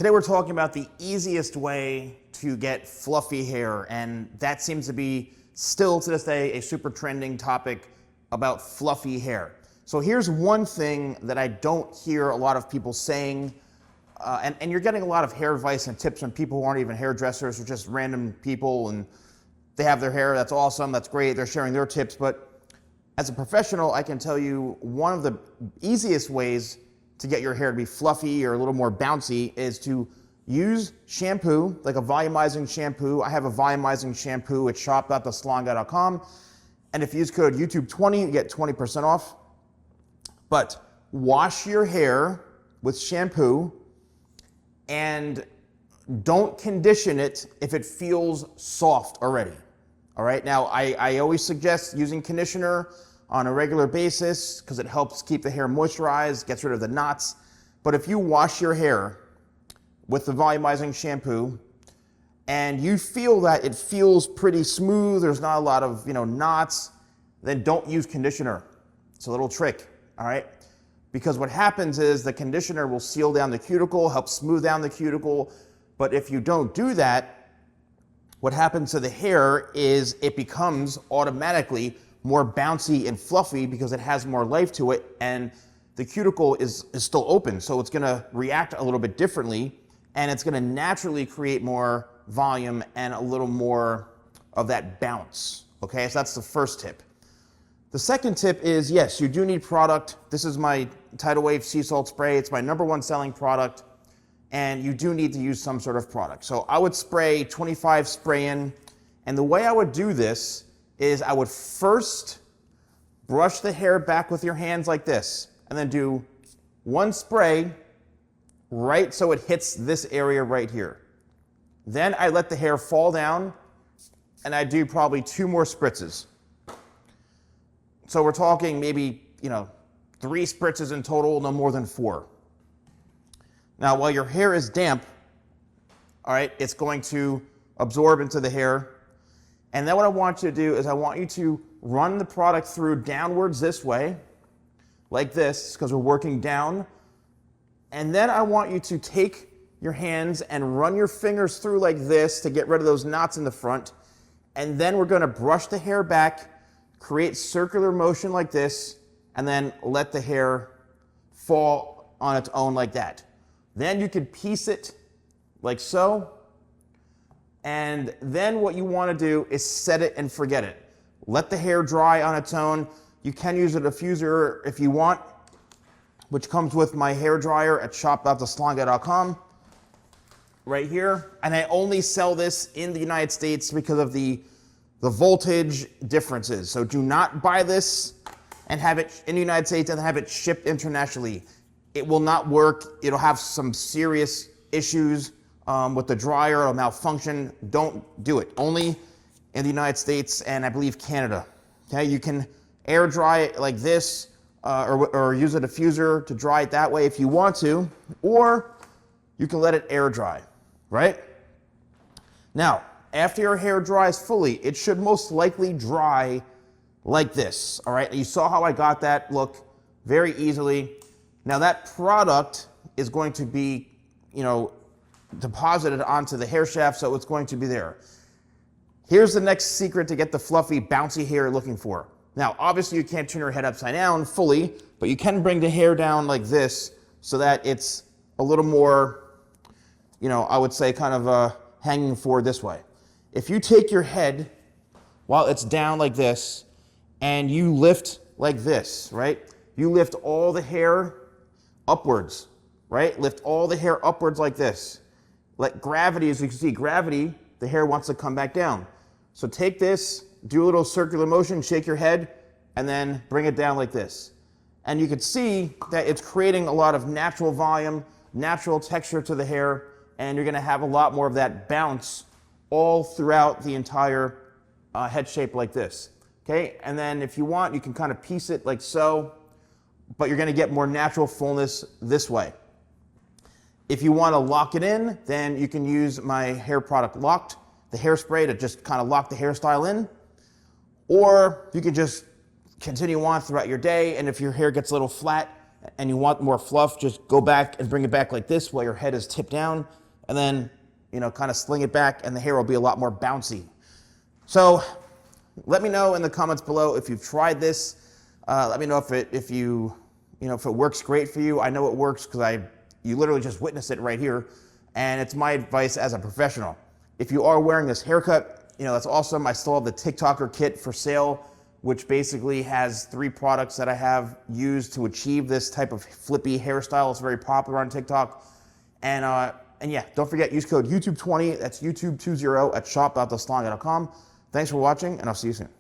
Today we're talking about the easiest way to get fluffy hair, and that seems to be still to this day a super trending topic about fluffy hair. So here's one thing that I don't hear a lot of people saying, and you're getting a lot of hair advice and tips from people who aren't even hairdressers or just random people, and they have their hair, that's awesome, that's great, they're sharing their tips, but as a professional, I can tell you one of the easiest ways to get your hair to be fluffy or a little more bouncy is to use shampoo, like a volumizing shampoo. I have a volumizing shampoo at shop.TheSalonGuy.com, and if you use code YouTube20, you get 20% off. But wash your hair with shampoo and don't condition it if it feels soft already. All right, now I always suggest using conditioner on a regular basis because it helps keep the hair moisturized, gets rid of the knots. But if you wash your hair with the volumizing shampoo and you feel that it feels pretty smooth, there's not a lot of knots, then don't use conditioner. It's a little trick, all right? Because what happens is the conditioner will seal down the cuticle, help smooth down the cuticle, but if you don't do that, what happens to the hair is it becomes automatically more bouncy and fluffy because it has more life to it, and the cuticle is still open, so it's gonna react a little bit differently, and it's gonna naturally create more volume and a little more of that bounce, okay? So that's the first tip. The second tip is, yes, you do need product. This is my Tidal Wave Sea Salt Spray. It's my #1 selling product, and you do need to use some sort of product. So I would spray 25 spray in, and the way I would do this is I would first brush the hair back with your hands like this, and then do one spray right so it hits this area right here. Then I let the hair fall down, and I do probably 2 more spritzes. So we're talking maybe, 3 spritzes in total, no more than 4. Now, while your hair is damp, all right, it's going to absorb into the hair. And then what I want you to do is I want you to run the product through downwards this way, like this, because we're working down. And then I want you to take your hands and run your fingers through like this to get rid of those knots in the front. And then we're going to brush the hair back, create circular motion like this, and then let the hair fall on its own like that. Then you could piece it like so. And then what you want to do is set it and forget it. Let the hair dry on its own. You can use a diffuser if you want, which comes with my hair dryer at shop.TheSalonGuy.com right here. And I only sell this in the United States because of the voltage differences. So do not buy this and have it in the United States and have it shipped internationally. It will not work. It'll have some serious issues with the dryer. It'll malfunction. Don't do it. Only in the United States and I believe Canada. Okay, you can air dry it like this or use a diffuser to dry it that way if you want to, or you can let it air dry, right? Now, after your hair dries fully, it should most likely dry like this, all right? You saw how I got that look very easily. Now that product is going to be, deposited onto the hair shaft, so it's going to be there. Here's the next secret to get the fluffy, bouncy hair you're looking for. Now, obviously you can't turn your head upside down fully, but you can bring the hair down like this so that it's a little more, I would say kind of hanging forward this way. If you take your head while it's down like this and you lift like this, right? You lift all the hair upwards, right? Lift all the hair upwards like this. Let gravity, as you can see, gravity, the hair wants to come back down. So take this, do a little circular motion, shake your head, and then bring it down like this. And you can see that it's creating a lot of natural volume, natural texture to the hair, and you're gonna have a lot more of that bounce all throughout the entire head shape like this, okay? And then if you want, you can kind of piece it like so, but you're gonna get more natural fullness this way. If you wanna lock it in, then you can use my hair product Locked, the hairspray to just kind of lock the hairstyle in, or you can just continue on throughout your day, and if your hair gets a little flat, and you want more fluff, just go back and bring it back like this while your head is tipped down, and then, kind of sling it back, and the hair will be a lot more bouncy. So let me know in the comments below if you've tried this. Let me know if it works great for you. I know it works because you literally just witnessed it right here, and it's my advice as a professional. If you are wearing this haircut, that's awesome. I still have the TikToker kit for sale, which basically has 3 products that I have used to achieve this type of flippy hairstyle. It's very popular on TikTok. And yeah, don't forget, use code YouTube20, that's YouTube20 at shop.thesalonguy.com. Thanks for watching, and I'll see you soon.